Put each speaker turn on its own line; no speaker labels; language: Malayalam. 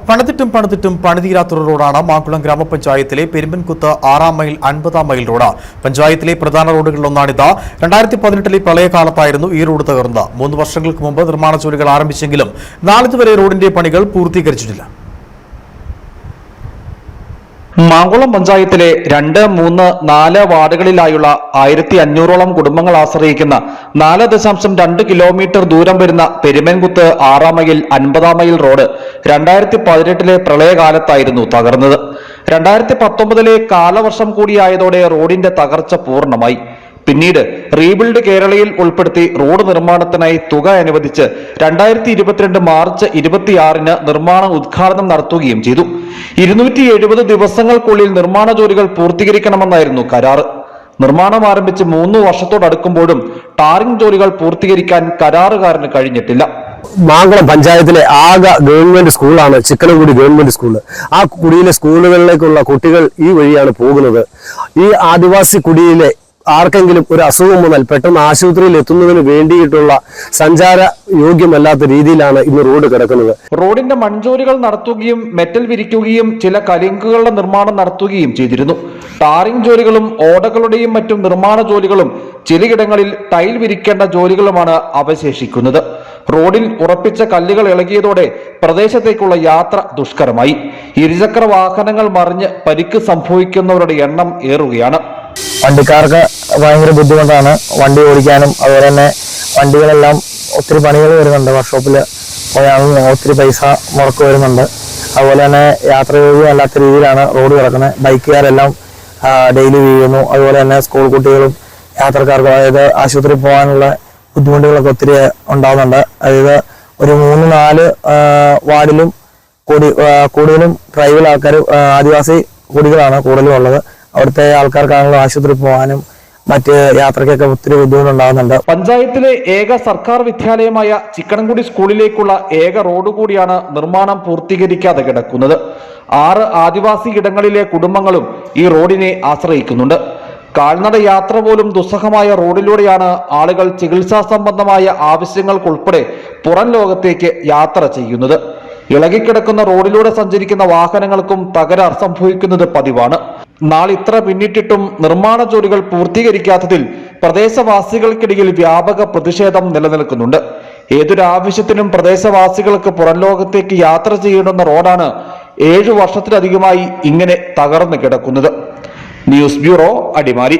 പണിതിട്ടും പണിതീരാത്തൊരു റോഡാണ് മാക്കുളം ഗ്രാമപഞ്ചായത്തിലെ പെരുമ്പൻകുത്ത് 6-ാം മൈൽ 50-ാം മൈൽ റോഡ്. പഞ്ചായത്തിലെ പ്രധാന റോഡുകളിലൊന്നാണിത്. 2018 പ്രളയകാലത്തായിരുന്നു ഈ റോഡ് തകർന്നത്. 3 വർഷങ്ങൾക്ക് മുമ്പ് നിർമ്മാണ ജോലികൾ ആരംഭിച്ചെങ്കിലും നാളിതുവരെ റോഡിന്റെ പണികൾ പൂർത്തീകരിച്ചിട്ടില്ല.
മാങ്കുളം പഞ്ചായത്തിലെ 2, 3, 4 വാർഡുകളിലായുള്ള 1500ഓളം കുടുംബങ്ങൾ ആശ്രയിക്കുന്ന 4.2 കിലോമീറ്റർ ദൂരം വരുന്ന പെരുമ്പൻകുത്ത് 6-ാം മൈൽ 50-ാം മൈൽ റോഡ് 2018 പ്രളയകാലത്തായിരുന്നു തകർന്നത്. 2019 കാലവർഷം കൂടിയായതോടെ റോഡിന്റെ തകർച്ച പൂർണ്ണമായി. പിന്നീട് റീബിൽഡ് കേരളയിൽ ഉൾപ്പെടുത്തി റോഡ് നിർമ്മാണത്തിനായി തുക അനുവദിച്ച് 2022 മാർച്ച് 26-ന് നിർമ്മാണ ഉദ്ഘാടനം നടത്തുകയും ചെയ്തു. 270 ദിവസങ്ങൾക്കുള്ളിൽ നിർമ്മാണ ജോലികൾ പൂർത്തീകരിക്കണമെന്നായിരുന്നു കരാർ. നിർമ്മാണം ആരംഭിച്ച് 3 വർഷത്തോടടുക്കുമ്പോഴും ടാറിംഗ് ജോലികൾ പൂർത്തീകരിക്കാൻ കരാറുകാരന് കഴിഞ്ഞിട്ടില്ല.
മാങ്കുളം പഞ്ചായത്തിലെ ആകെ ഗവൺമെന്റ് സ്കൂളാണ് ചിക്കനംകുടി ഗവൺമെന്റ് സ്കൂള്. ആ കുടിയിലെ സ്കൂളുകളിലേക്കുള്ള കുട്ടികൾ ഈ വഴിയാണ് പോകുന്നത്. ഈ ആദിവാസി കുടിയിലെ ആർക്കെങ്കിലും ഒരു അസുഖം വന്നാൽ പെട്ടെന്ന് ആശുപത്രിയിൽ എത്തുന്നതിന് വേണ്ടിയിട്ടുള്ള സഞ്ചാര യോഗ്യമല്ലാത്ത രീതിയിലാണ് ഇന്ന് റോഡ് കിടക്കുന്നത്.
റോഡിന്റെ മൺജോലികൾ നടത്തുകയും മെറ്റൽ വിരിക്കുകയും ചില കലിങ്കുകളുടെ നിർമ്മാണം നടത്തുകയും ചെയ്തിരുന്നു. ടാറിംഗ് ജോലികളും ഓടകളുടെയും മറ്റും നിർമ്മാണ ജോലികളും ചിലയിടങ്ങളിൽ ടൈൽ വിരിക്കേണ്ട ജോലികളുമാണ് അവശേഷിക്കുന്നത്. റോഡിൽ ഉറപ്പിച്ച കല്ലുകൾ ഇളകിയതോടെ പ്രദേശത്തേക്കുള്ള യാത്ര ദുഷ്കരമായി. ഇരുചക്ര വാഹനങ്ങൾ മറിഞ്ഞ് പരിക്ക് സംഭവിക്കുന്നവരുടെ എണ്ണം ഏറുകയാണ്.
വണ്ടിക്കാർക്ക് ഭയങ്കര ബുദ്ധിമുട്ടാണ് വണ്ടി ഓടിക്കാനും. അതുപോലെ തന്നെ വണ്ടികളെല്ലാം ഒത്തിരി പണികൾ വരുന്നുണ്ട്. വർക്ക്ഷോപ്പിൽ പോയാലും ഒത്തിരി പൈസ മുടക്ക് വരുന്നുണ്ട്. അതുപോലെ തന്നെ യാത്രായോഗ്യമല്ലാത്ത രീതിയിലാണ് റോഡ് കിടക്കുന്നത്. ബൈക്കുകാരെല്ലാം ഡെയിലി വീഴുന്നു. അതുപോലെ തന്നെ സ്കൂൾ കുട്ടികളും യാത്രക്കാർക്കും അതായത് ആശുപത്രിയിൽ പോകാനുള്ള ബുദ്ധിമുട്ടുകളൊക്കെ ഒത്തിരി ഉണ്ടാകുന്നുണ്ട്. അതായത് ഒരു 3-4 വാർഡിലും കൂടുതലും ട്രൈബൽ ആൾക്കാർ ആദിവാസി കുടികളാണ് കൂടുതലും ഉള്ളത്. അവിടുത്തെ ആൾക്കാർക്കാണെങ്കിലും ആശുപത്രി പോകാനും മറ്റ് യാത്രയ്ക്കൊക്കെ ഒത്തിരി ബുദ്ധിമുട്ടുണ്ടാകുന്നുണ്ട്.
പഞ്ചായത്തിലെ ഏക സർക്കാർ വിദ്യാലയമായ ചിക്കനംകുടി സ്കൂളിലേക്കുള്ള ഏക റോഡ് കൂടിയാണ് നിർമ്മാണം പൂർത്തീകരിക്കാതെ കിടക്കുന്നത്. 6 ആദിവാസി ഇടങ്ങളിലെ കുടുംബങ്ങളും ഈ റോഡിനെ ആശ്രയിക്കുന്നുണ്ട്. കാൽനട യാത്ര പോലും ദുസ്സഹമായ റോഡിലൂടെയാണ് ആളുകൾ ചികിത്സാ സംബന്ധമായ ആവശ്യങ്ങൾക്കുൾപ്പെടെ പുറം ലോകത്തേക്ക് യാത്ര ചെയ്യുന്നത്. ഇളകിക്കിടക്കുന്ന റോഡിലൂടെ സഞ്ചരിക്കുന്ന വാഹനങ്ങൾക്കും തകരാർ സംഭവിക്കുന്നത് പതിവാണ്. നാളിത്ര പിന്നിട്ടിട്ടും നിർമ്മാണ ജോലികൾ പൂർത്തീകരിക്കാത്തതിൽ പ്രദേശവാസികൾക്കിടയിൽ വ്യാപക പ്രതിഷേധം നിലനിൽക്കുന്നുണ്ട്. ഏതൊരാവശ്യത്തിനും പ്രദേശവാസികൾക്ക് പുറം ലോകത്തേക്ക് യാത്ര ചെയ്യേണ്ടുന്ന റോഡാണ് 7 വർഷത്തിലധികമായി ഇങ്ങനെ തകർന്നു കിടക്കുന്നത്. News bureau, Adimali.